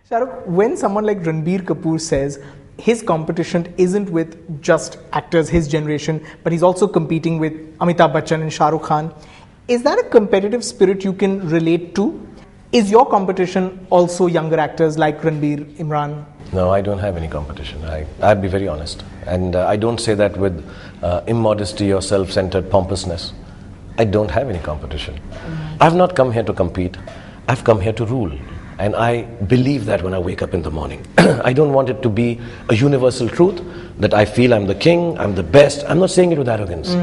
Shahrukh, when someone like Ranbir Kapoor says his competition isn't with just actors his generation, but he's also competing with Amitabh Bachchan and Shah Rukh Khan, is that a competitive spirit you can relate to? Is your competition also younger actors like Ranbir, Imran? No, I don't have any competition. I'd be very honest. And I don't say that with immodesty or self-centered pompousness. I don't have any competition. I've not come here to compete. I've come here to rule. And I believe that when I wake up in the morning. I don't want it to be a universal truth that I feel I'm the king, I'm the best. I'm not saying it with arrogance.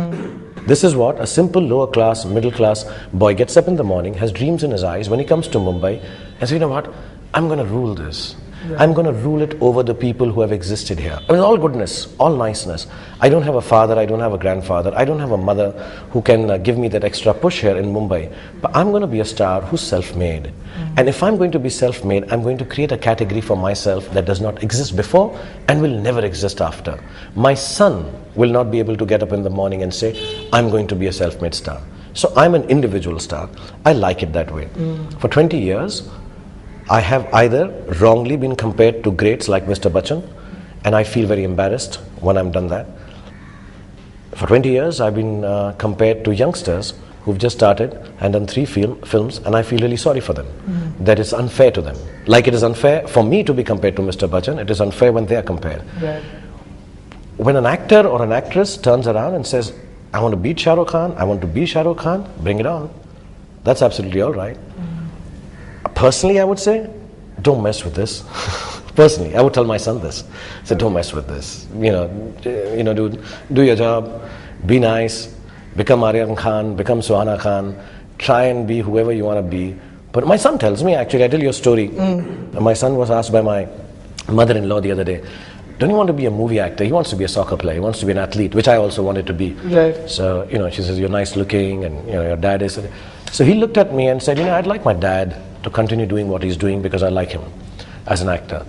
This is what a simple lower class, middle class boy gets up in the morning, has dreams in his eyes when he comes to Mumbai and says, you know what, I'm going to rule this. Yeah. I'm going to rule it over the people who have existed here. I mean, all goodness, all niceness. I don't have a father, I don't have a grandfather, I don't have a mother who can give me that extra push here in Mumbai. But I'm going to be a star who's self-made. And if I'm going to be self-made, I'm going to create a category for myself that does not exist before and will never exist after. My son will not be able to get up in the morning and say, I'm going to be a self-made star. So I'm an individual star. I like it that way. For 20 years, I have either wrongly been compared to greats like Mr. Bachchan, and I feel very embarrassed when I'm done that. For 20 years, I've been compared to youngsters who've just started and done 3 films, and I feel really sorry for them. That it's unfair to them. Like it is unfair for me to be compared to Mr. Bachchan, it is unfair when they are compared. Right. When an actor or an actress turns around and says, I want to beat Shah Rukh Khan, I want to be Shah Rukh Khan, bring it on. That's absolutely all right. Personally, I would say, don't mess with this. Personally, I would tell my son this. Say, don't mess with this. Dude, do your job, be nice, become Aryan Khan, become Suhana Khan, try and be whoever you want to be. But my son tells me, actually, I tell you a story. My son was asked by my mother-in-law the other day, don't you want to be a movie actor? He wants to be a soccer player. He wants to be an athlete, which I also wanted to be. Right. So, she says, you're nice looking, and, your dad is... So he looked at me and said, I'd like my dad to continue doing what he's doing because I like him as an actor.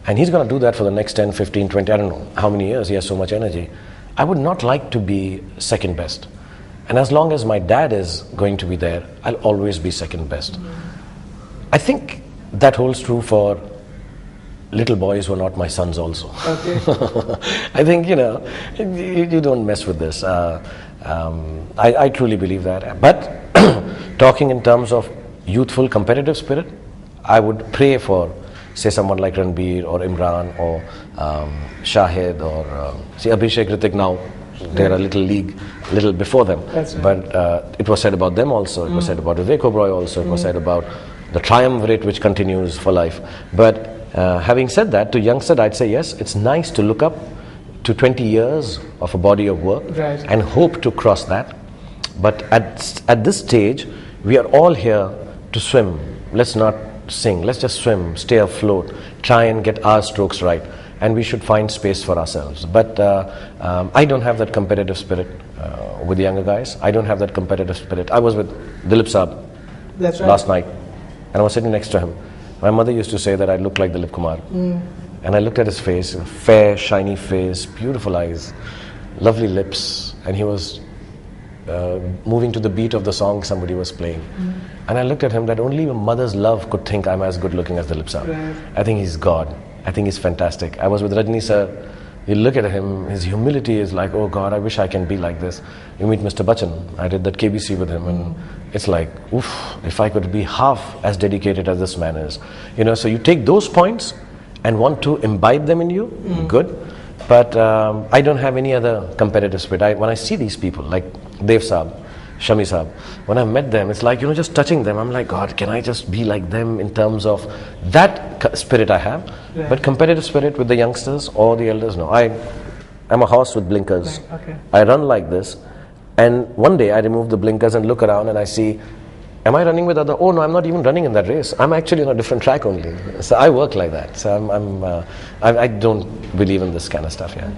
And he's going to do that for the next 10, 15, 20, I don't know how many years. He has so much energy. I would not like to be second best. And as long as my dad is going to be there, I'll always be second best. I think that holds true for little boys who are not my sons also. Okay. I think, you don't mess with this. I truly believe that. But talking in terms of youthful competitive spirit, I would pray for, say, someone like Ranbir or Imran or Shahid or see Abhishek, Hrithik now. They're a little before them. Right. But it was said about them also. It was said about Vivek Oberoi also. It was said about the triumvirate which continues for life. But having said that, to youngsters, I'd say yes, it's nice to look up to 20 years of a body of work and hope to cross that. But at this stage, we are all here to swim. Let's not sing. Let's just swim, stay afloat, try and get our strokes right. And we should find space for ourselves. But I don't have that competitive spirit with the younger guys. I don't have that competitive spirit. I was with Dilip Saab last night, and I was sitting next to him. My mother used to say that I look like Dilip Kumar. And I looked at his face, fair, shiny face, beautiful eyes, lovely lips, and he was moving to the beat of the song somebody was playing. And I looked at him that only a mother's love could think I'm as good looking as Dilip Saab. Right. I think he's God. I think he's fantastic. I was with Rajni sir. You look at him, his humility is like, oh God, I wish I can be like this. You meet Mr. Bachchan. I did that KBC with him, and it's like, oof, if I could be half as dedicated as this man is. So you take those points and want to imbibe them in you, good. But I don't have any other competitive spirit. When I see these people, like Dev Saab, Shami Saab, when I met them, it's like, just touching them, I'm like, God, can I just be like them in terms of that spirit I have? Yeah. But competitive spirit with the youngsters or the elders, no. I'm a horse with blinkers. Okay. I run like this, and one day I remove the blinkers and look around and I see, am I running with other? Oh no, I'm not even running in that race. I'm actually on a different track only. So I work like that. So I don't believe in this kind of stuff, yeah.